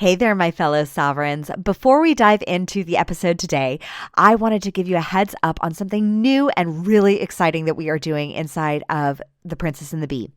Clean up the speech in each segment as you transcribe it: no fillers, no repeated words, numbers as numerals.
Hey there, my fellow sovereigns. Before we dive into the episode today, I wanted to give you a heads up on something new and really exciting that we are doing inside of The Princess and the Bee.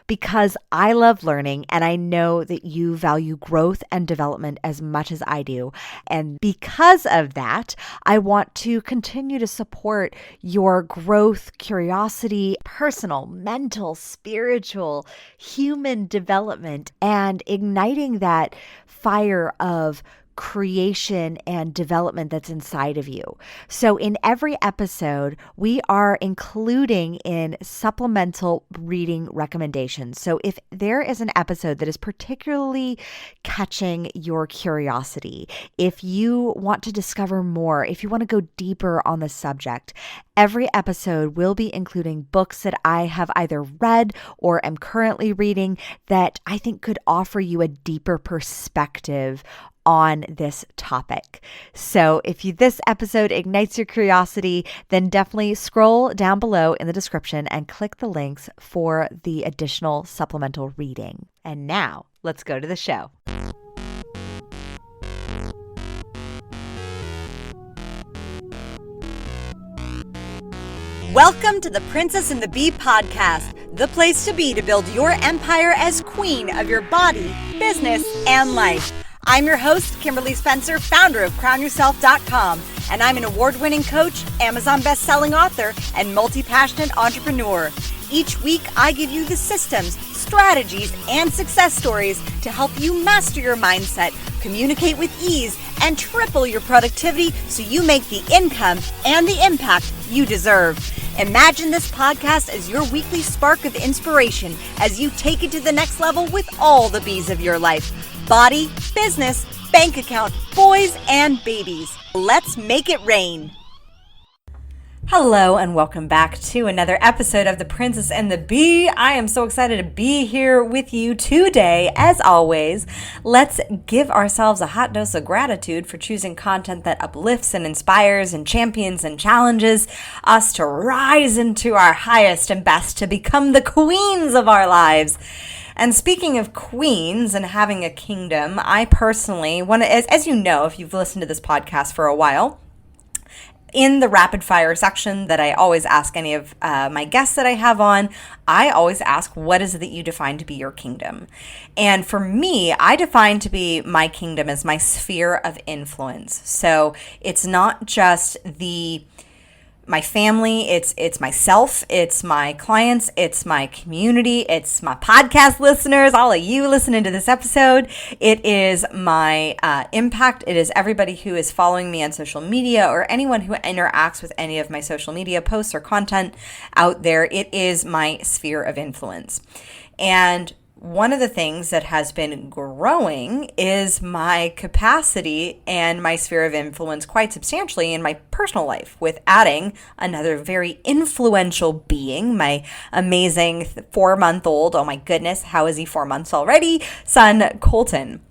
Because I love learning and I know that you value growth and development as much as I do. And because of that, I want to continue to support your growth, curiosity, personal, mental, spiritual, human development, and igniting that fire of creation and development that's inside of you. So in every episode, we are including in supplemental reading recommendations. So if there is an episode that is particularly catching your curiosity, if you want to discover more, if you want to go deeper on the subject, every episode will be including books that I have either read or am currently reading that I think could offer you a deeper perspective on this topic. So if this episode ignites your curiosity, then definitely scroll down below in the description and click the links for the additional supplemental reading. And now let's go to the show. Welcome to the Princess and the Bee podcast, the place to be to build your empire as queen of your body, business, and life. I'm your host, Kimberly Spencer, founder of CrownYourself.com, and I'm an award-winning coach, Amazon best-selling author, and multi-passionate entrepreneur. Each week, I give you the systems, strategies, and success stories to help you master your mindset, communicate with ease, and triple your productivity so you make the income and the impact you deserve. Imagine this podcast as your weekly spark of inspiration as you take it to the next level with all the bees of your life. Body, business, bank account, boys, and babies. Let's make it rain. Hello and welcome back to another episode of The Princess and the Bee. I am so excited to be here with you today. As always, let's give ourselves a hot dose of gratitude for choosing content that uplifts and inspires and champions and challenges us to rise into our highest and best, to become the queens of our lives. And speaking of queens and having a kingdom, I personally want to, as you know, if you've listened to this podcast for a while, in the rapid fire section that I always ask any of my guests that I have on, I always ask, what is it that you define to be your kingdom? And for me, I define to be my kingdom as my sphere of influence. So it's not just my family, it's myself, it's my clients, it's my community, it's my podcast listeners, all of you listening to this episode. It is my impact. It is everybody who is following me on social media or anyone who interacts with any of my social media posts or content out there. It is my sphere of influence. And one of the things that has been growing is my capacity and my sphere of influence quite substantially in my personal life, with adding another very influential being, my amazing 4-month-old, oh my goodness, how is he 4 months already, son Colton.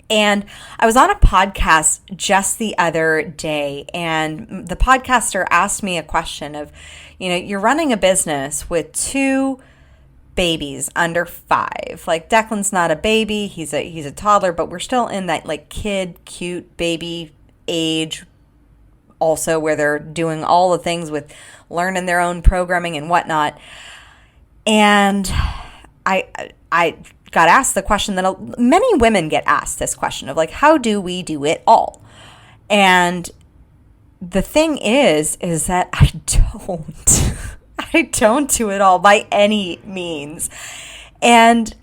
And I was on a podcast just the other day, and the podcaster asked me a question of, you're running a business with 2 babies under 5. Like, Declan's not a baby, he's a toddler, but we're still in that like kid, cute baby age also, where they're doing all the things with learning their own programming and whatnot. And I got asked the question that many women get asked, this question of like, how do we do it all? And the thing is that I don't. I don't do it all by any means. And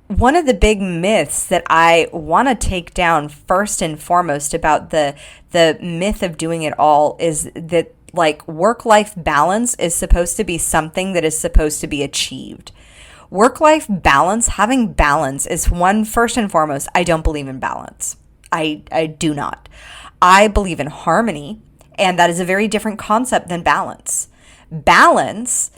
one of the big myths that I want to take down first and foremost about the myth of doing it all is that like work-life balance is supposed to be something that is supposed to be achieved. Work-life balance, having balance is first and foremost, I don't believe in balance. I do not. I believe in harmony, and that is a very different concept than balance. Balance,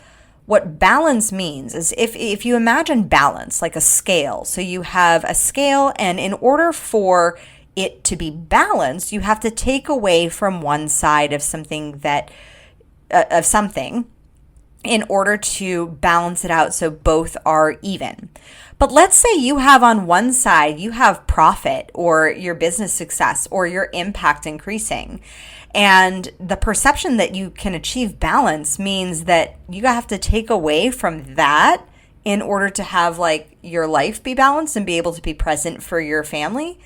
what balance means is if you imagine balance like a scale, so you have a scale, and in order for it to be balanced, you have to take away from one side of something in order to balance it out so both are even. But let's say you have on one side, you have profit or your business success or your impact increasing. And the perception that you can achieve balance means that you have to take away from that in order to have like your life be balanced and be able to be present for your family.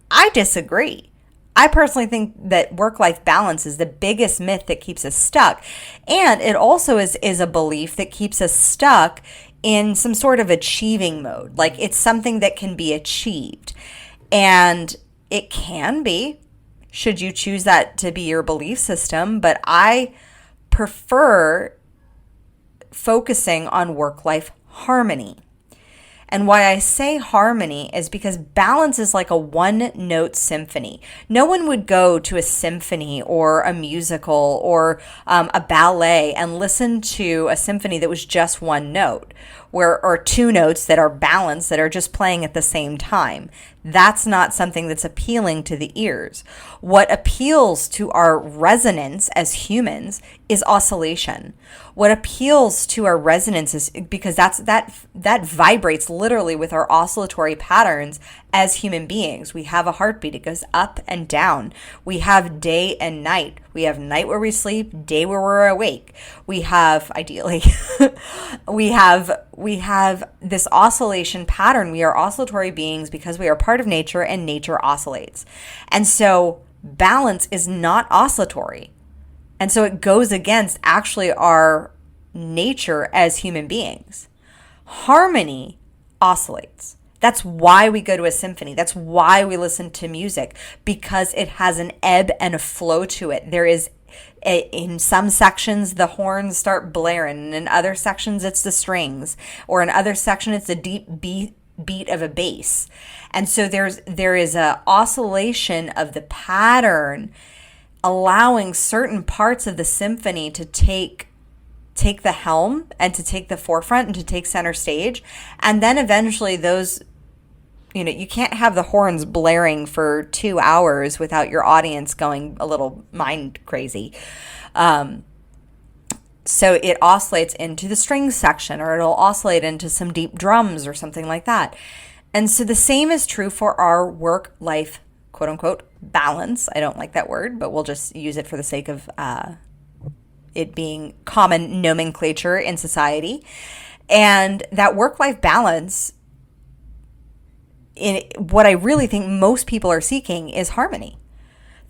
I disagree. I personally think that work-life balance is the biggest myth that keeps us stuck. And it also is a belief that keeps us stuck in some sort of achieving mode. Like it's something that can be achieved. And it can be, should you choose that to be your belief system. But I prefer focusing on work-life harmony. And why I say harmony is because balance is like a one-note symphony. No one would go to a symphony or a musical or a ballet and listen to a symphony that was just one note, or two notes that are balanced, that are just playing at the same time. That's not something that's appealing to the ears. What appeals to our resonance as humans is oscillation. What appeals to our resonance is because that vibrates literally with our oscillatory patterns as human beings. We have a heartbeat. It goes up and down. We have day and night. We have night where we sleep, day where we're awake. We have, ideally, we have this oscillation pattern. We are oscillatory beings because we are part of nature and nature oscillates. And so balance is not oscillatory. And so it goes against actually our nature as human beings. Harmony oscillates. That's why we go to a symphony. That's why we listen to music, because it has an ebb and a flow to it. There is, in some sections, the horns start blaring, and in other sections, it's the strings, or in other section, it's a deep beat of a bass. And so there is a oscillation of the pattern, allowing certain parts of the symphony to take the helm and to take the forefront and to take center stage. And then eventually those, you can't have the horns blaring for 2 hours without your audience going a little mind crazy. So it oscillates into the strings section, or it'll oscillate into some deep drums or something like that. And so the same is true for our work-life, quote unquote, balance. I don't like that word, but we'll just use it for the sake of it being common nomenclature in society. And that work-life balance, in what I really think most people are seeking, is harmony.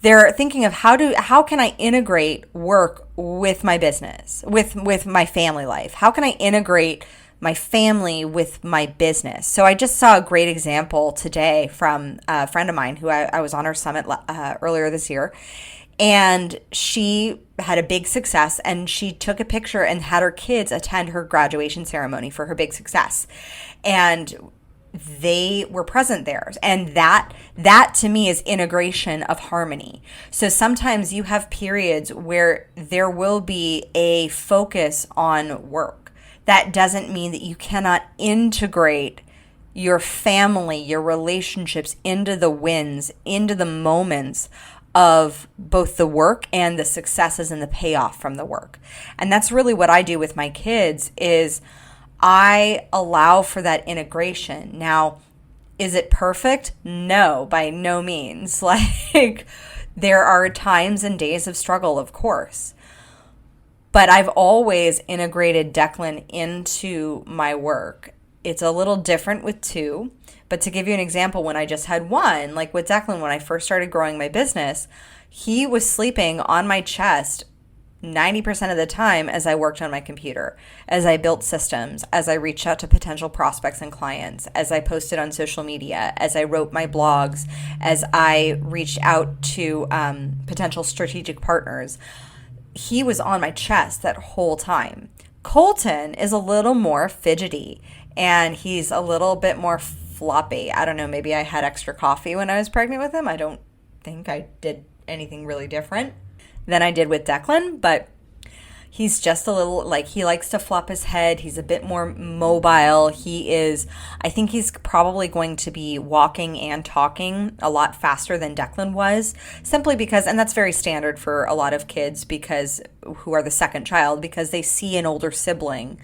They're thinking of how can I integrate work with my business, with my family life? How can I integrate my family with my business? So I just saw a great example today from a friend of mine who I was on our summit earlier this year. And she had a big success, and she took a picture and had her kids attend her graduation ceremony for her big success. And they were present there. And that to me is integration of harmony. So sometimes you have periods where there will be a focus on work. That doesn't mean that you cannot integrate your family, your relationships into the wins, into the moments of both the work and the successes and the payoff from the work. And that's really what I do with my kids, is I allow for that integration. Now, is it perfect? No, by no means. Like, there are times and days of struggle, of course. But I've always integrated Declan into my work. It's a little different with two. But to give you an example, when I just had one, like with Declan, when I first started growing my business, he was sleeping on my chest 90% of the time as I worked on my computer, as I built systems, as I reached out to potential prospects and clients, as I posted on social media, as I wrote my blogs, as I reached out to potential strategic partners. He was on my chest that whole time. Colton is a little more fidgety, and he's a little bit more floppy. I don't know, maybe I had extra coffee when I was pregnant with him. I don't think I did anything really different than I did with Declan, but He's just a little, like, he likes to flop his head. He's a bit more mobile. I think he's probably going to be walking and talking a lot faster than Declan was, simply because, and that's very standard for a lot of kids who are the second child, because they see an older sibling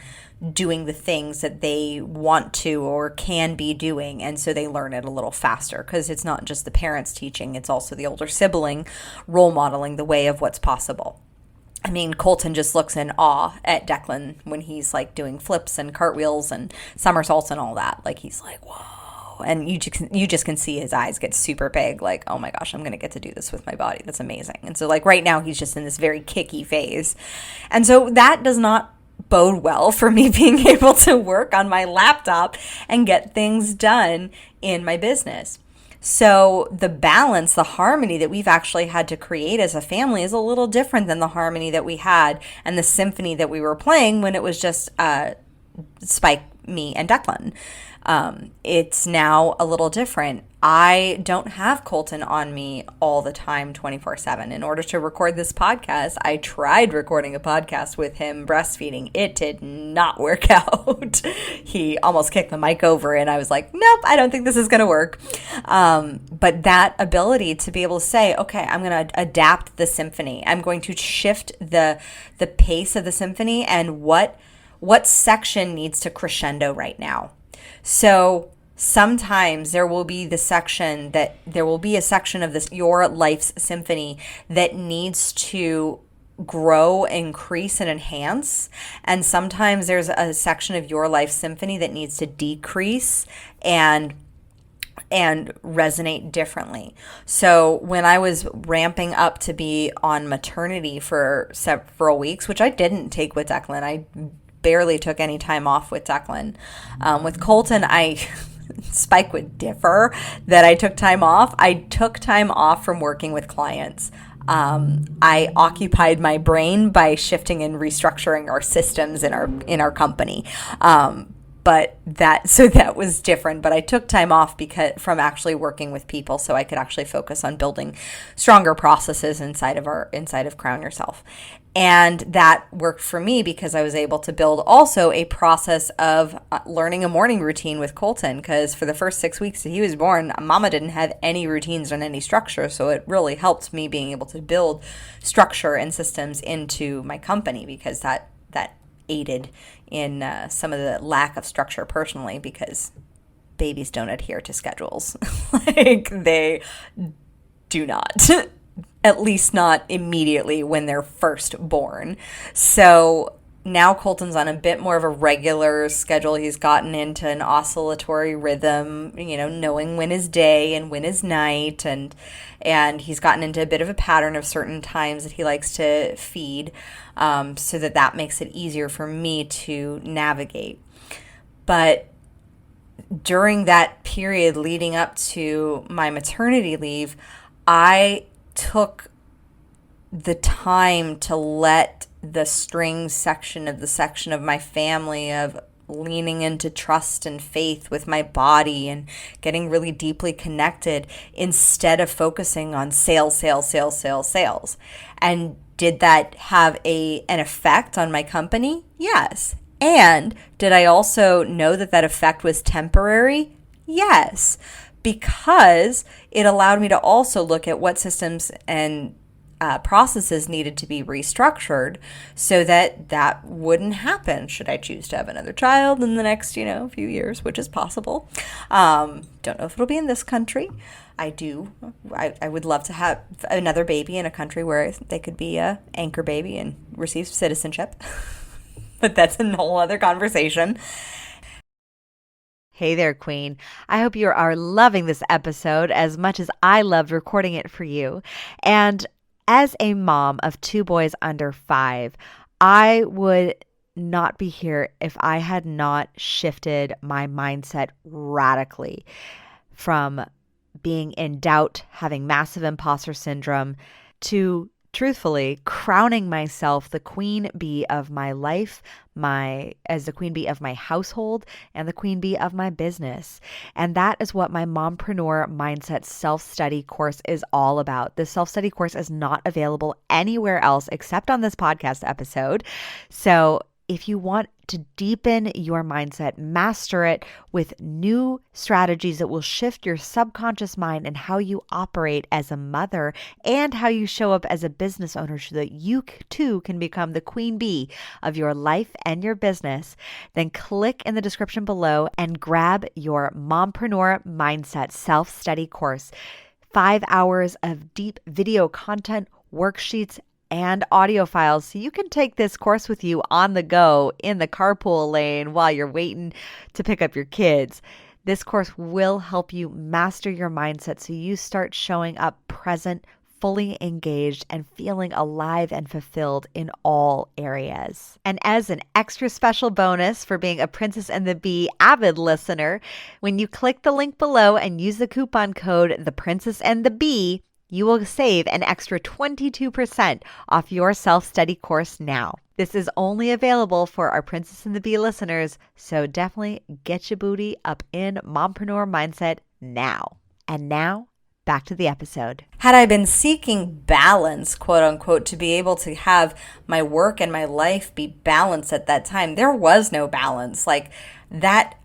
doing the things that they want to or can be doing, and so they learn it a little faster, because it's not just the parents teaching, it's also the older sibling role modeling the way of what's possible. I mean, Colton just looks in awe at Declan when he's like doing flips and cartwheels and somersaults and all that. Like, he's like, whoa. And you just can see his eyes get super big, like, oh my gosh, I'm going to get to do this with my body. That's amazing. And so, like, right now he's just in this very kicky phase. And so that does not bode well for me being able to work on my laptop and get things done in my business. So the balance, the harmony that we've actually had to create as a family is a little different than the harmony that we had and the symphony that we were playing when it was just Spike, me, and Declan. It's now a little different. I don't have Colton on me all the time, 24/7. In order to record this podcast, I tried recording a podcast with him breastfeeding. It did not work out. He almost kicked the mic over, and I was like, nope, I don't think this is going to work. But that ability to be able to say, okay, I'm going to adapt the symphony. I'm going to shift the pace of the symphony and what section needs to crescendo right now. So sometimes there will be a section of this your life's symphony that needs to grow, increase, and enhance. And sometimes there's a section of your life symphony that needs to decrease and resonate differently. So when I was ramping up to be on maternity for several weeks, which I didn't take with Declan, I barely took any time off with Declan. With Colton, Spike would differ that I took time off. I took time off from working with clients. I occupied my brain by shifting and restructuring our systems in our company. But that was different. But I took time off from actually working with people, so I could actually focus on building stronger processes inside of Crown Yourself. And that worked for me because I was able to build also a process of learning a morning routine with Colton, because for the first 6 weeks that he was born, Mama didn't have any routines and any structure. So it really helped me being able to build structure and systems into my company, because that aided in some of the lack of structure personally, because babies don't adhere to schedules. Like, they do not. At least not immediately when they're first born. So now Colton's on a bit more of a regular schedule. He's gotten into an oscillatory rhythm, knowing when is day and when is night. And he's gotten into a bit of a pattern of certain times that he likes to feed, so that makes it easier for me to navigate. But during that period leading up to my maternity leave, I took the time to let the strings section of my family of leaning into trust and faith with my body and getting really deeply connected, instead of focusing on sales. And did that have an effect on my company? Yes. And did I also know that effect was temporary? Yes. Because it allowed me to also look at what systems and processes needed to be restructured so that wouldn't happen should I choose to have another child in the next, few years, which is possible. Don't know if it'll be in this country. I would love to have another baby in a country where they could be a anchor baby and receive citizenship. But that's a whole other conversation. Hey there, Queen. I hope you are loving this episode as much as I loved recording it for you. And as a mom of 2 boys under 5, I would not be here if I had not shifted my mindset radically from being in doubt, having massive imposter syndrome, to truthfully, crowning myself the queen bee of my life, as the queen bee of my household, and the queen bee of my business. And that is what my Mompreneur Mindset self-study course is all about. This self-study course is not available anywhere else except on this podcast episode. So if you want to deepen your mindset, master it with new strategies that will shift your subconscious mind and how you operate as a mother and how you show up as a business owner so that you too can become the queen bee of your life and your business, then click in the description below and grab your Mompreneur Mindset self-study course. 5 hours of deep video content, worksheets, and audio files so you can take this course with you on the go in the carpool lane while you're waiting to pick up your kids. This course will help you master your mindset so you start showing up present, fully engaged, and feeling alive and fulfilled in all areas. And as an extra special bonus for being a Princess and the Bee avid listener, when you click the link below and use the coupon code The Princess and the Bee, you will save an extra 22% off your self-study course now. This is only available for our Princess and the Bee listeners, so definitely get your booty up in Mompreneur Mindset now. And now, back to the episode. Had I been seeking balance, quote unquote, to be able to have my work and my life be balanced at that time, there was no balance. Like that,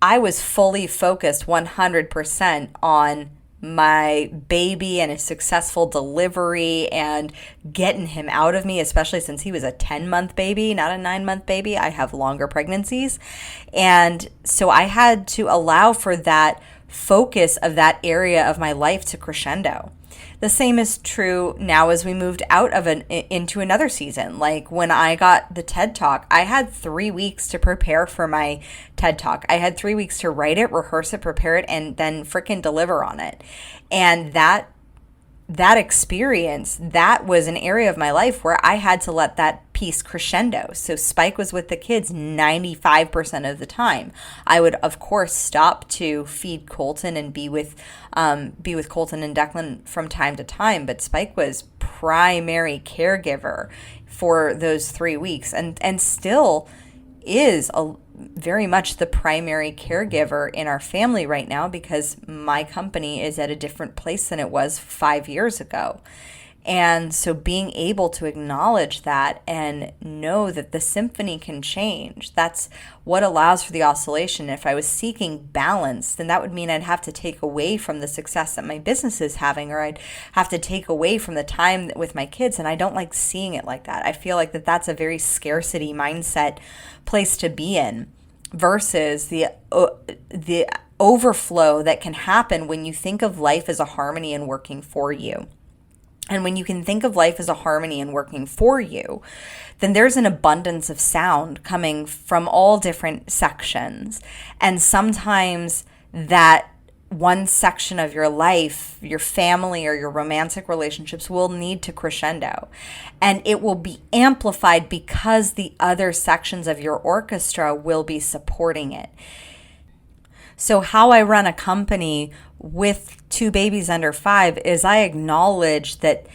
I was fully focused 100% on my baby and a successful delivery and getting him out of me, especially since he was a 10-month baby, not a 9-month baby. I have longer pregnancies. And so I had to allow for that focus of that area of my life to crescendo. The same is true now as we moved out of into another season. Like when I got the TED Talk, I had 3 weeks to prepare for my TED Talk. I had 3 weeks to write it, rehearse it, prepare it, and then frickin' deliver on it. And that experience, that was an area of my life where I had to let that piece crescendo. So Spike was with the kids 95% of the time. I would, of course, stop to feed Colton and be with Colton and Declan from time to time, but Spike was primary caregiver for those 3 weeks and still is very much the primary caregiver in our family right now because my company is at a different place than it was 5 years ago. And so being able to acknowledge that and know that the symphony can change, that's what allows for the oscillation. If I was seeking balance, then that would mean I'd have to take away from the success that my business is having, or I'd have to take away from the time with my kids. And I don't like seeing it like that. I feel like that's a very scarcity mindset place to be in versus the overflow that can happen when you think of life as a harmony and working for you. And when you can think of life as a harmony and working for you, then there's an abundance of sound coming from all different sections. And sometimes that one section of your life, your family or your romantic relationships will need to crescendo. And it will be amplified because the other sections of your orchestra will be supporting it. So how I run a company with 2 babies under 5 is I acknowledge that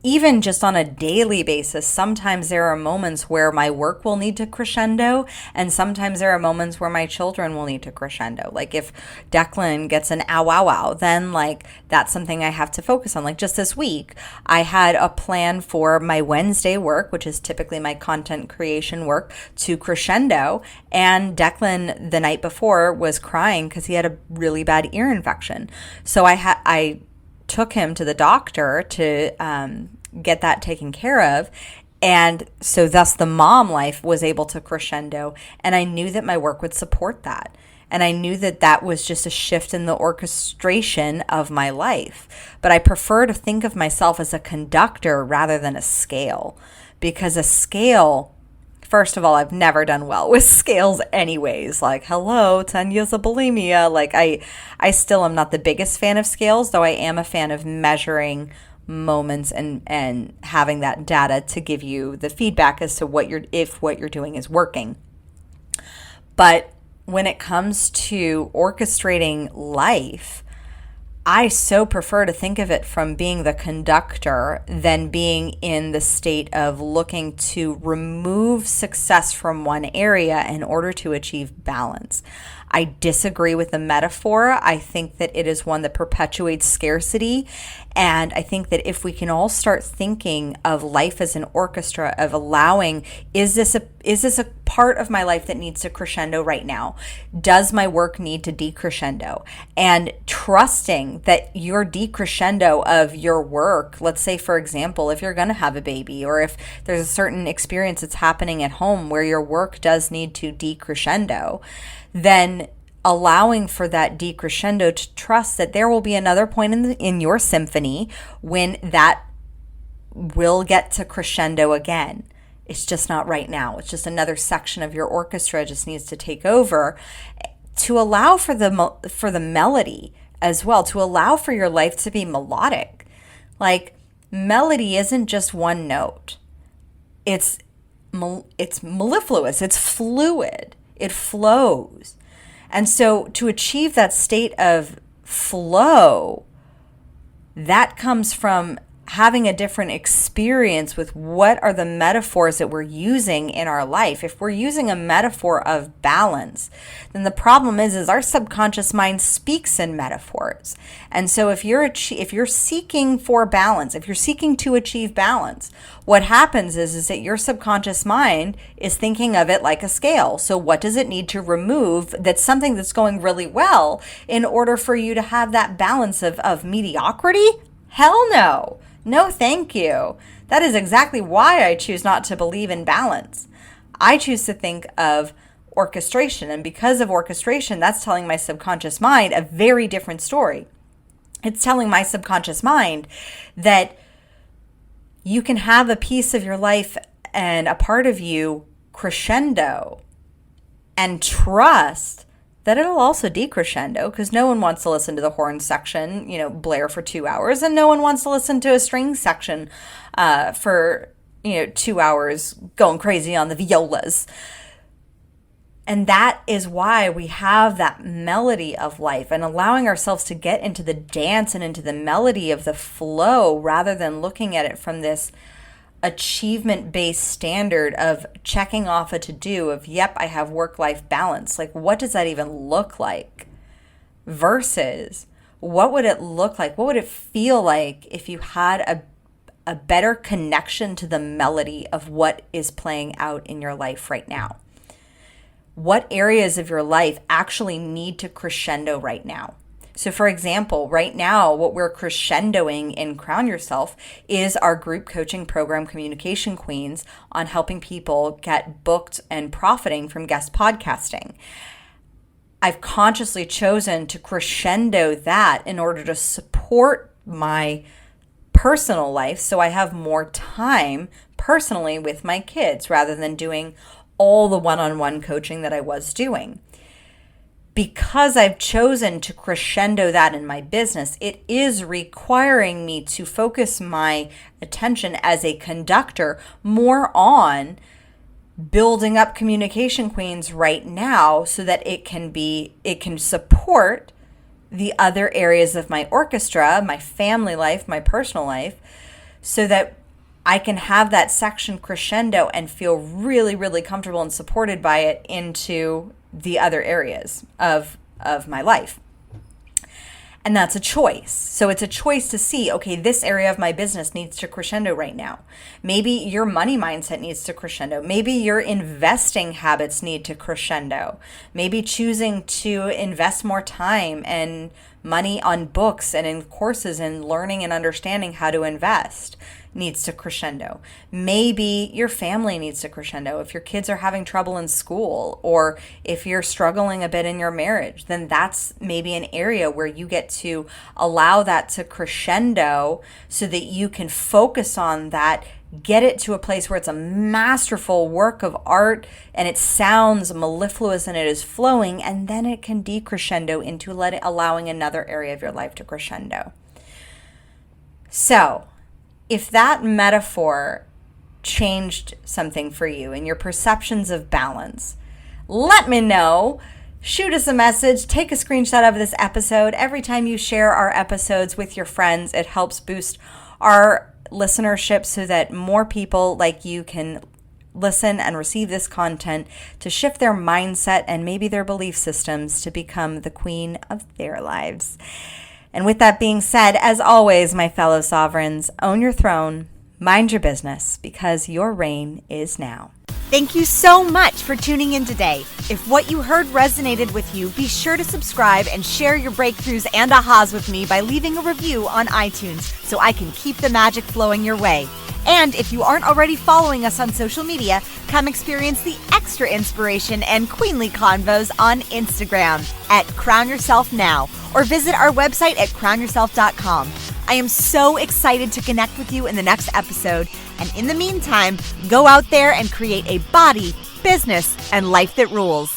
even just on a daily basis, sometimes there are moments where my work will need to crescendo, and sometimes there are moments where my children will need to crescendo. Like if Declan gets an ow, ow, ow, then like that's something I have to focus on. Like just this week, I had a plan for my Wednesday work, which is typically my content creation work, to crescendo. And Declan the night before was crying because he had a really bad ear infection. So I took him to the doctor to get that taken care of. And so thus the mom life was able to crescendo. And I knew that my work would support that. And I knew that that was just a shift in the orchestration of my life. But I prefer to think of myself as a conductor rather than a scale. Because a scale, first of all, I've never done well with scales anyways. Like, hello, 10 years of bulimia. Like, I still am not the biggest fan of scales, though I am a fan of measuring moments and having that data to give you the feedback as to if what you're doing is working. But when it comes to orchestrating life, I so prefer to think of it from being the conductor than being in the state of looking to remove success from one area in order to achieve balance. I disagree with the metaphor. I think that it is one that perpetuates scarcity. And I think that if we can all start thinking of life as an orchestra, of allowing, is this a part of my life that needs to crescendo right now? Does my work need to decrescendo? And trusting that your decrescendo of your work, let's say, for example, if you're going to have a baby, or if there's a certain experience that's happening at home where your work does need to decrescendo, then allowing for that decrescendo, to trust that there will be another point in your symphony when that will get to crescendo again. It's just not right now. It's just another section of your orchestra just needs to take over, to allow for the melody as well, to allow for your life to be melodic. Like, melody isn't just one note. It's mellifluous. It's fluid. It flows. And so to achieve that state of flow, that comes from having a different experience with what are the metaphors that we're using in our life. If we're using a metaphor of balance, then the problem is our subconscious mind speaks in metaphors. And so if you're seeking for balance, if you're seeking to achieve balance, what happens is that your subconscious mind is thinking of it like a scale. So what does it need to remove that's something that's going really well in order for you to have that balance of mediocrity? Hell no. No, thank you. That is exactly why I choose not to believe in balance. I choose to think of orchestration. And because of orchestration, that's telling my subconscious mind a very different story. It's telling my subconscious mind that you can have a piece of your life and a part of you crescendo and trust that it'll also decrescendo, because no one wants to listen to the horn section, blare for 2 hours, and no one wants to listen to a string section for 2 hours going crazy on the violas. And that is why we have that melody of life, and allowing ourselves to get into the dance and into the melody of the flow, rather than looking at it from this achievement-based standard of checking off a to-do of, yep, I have work-life balance. Like, what does that even look like? Versus, what would it look like? What would it feel like if you had a better connection to the melody of what is playing out in your life right now? What areas of your life actually need to crescendo right now? So for example, right now, what we're crescendoing in Crown Yourself is our group coaching program, Communication Queens, on helping people get booked and profiting from guest podcasting. I've consciously chosen to crescendo that in order to support my personal life, so I have more time personally with my kids rather than doing all the one-on-one coaching that I was doing. Because I've chosen to crescendo that in my business, it is requiring me to focus my attention as a conductor more on building up Communication Queens right now, so that it can support the other areas of my orchestra, my family life, my personal life, so that I can have that section crescendo and feel really, really comfortable and supported by it into the other areas of my life. And that's a choice. So it's a choice to see, okay, this area of my business needs to crescendo right now. Maybe your money mindset needs to crescendo. Maybe your investing habits need to crescendo. Maybe choosing to invest more time and money on books and in courses and learning and understanding how to invest needs to crescendo. Maybe your family needs to crescendo. If your kids are having trouble in school, or if you're struggling a bit in your marriage, then that's maybe an area where you get to allow that to crescendo so that you can focus on that, get it to a place where it's a masterful work of art and it sounds mellifluous and it is flowing, and then it can decrescendo into allowing another area of your life to crescendo. So, if that metaphor changed something for you in your perceptions of balance, let me know. shoot us a message, take a screenshot of this episode. Every time you share our episodes with your friends, it helps boost our listenership so that more people like you can listen and receive this content to shift their mindset and maybe their belief systems to become the queen of their lives. And with that being said, as always, my fellow sovereigns, own your throne, mind your business, because your reign is now. Thank you so much for tuning in today. If what you heard resonated with you, be sure to subscribe and share your breakthroughs and ahas with me by leaving a review on iTunes so I can keep the magic flowing your way. And if you aren't already following us on social media, come experience the extra inspiration and queenly convos on Instagram at Crown Yourself Now, or visit our website at crownyourself.com. I am so excited to connect with you in the next episode. And in the meantime, go out there and create a body, business, and life that rules.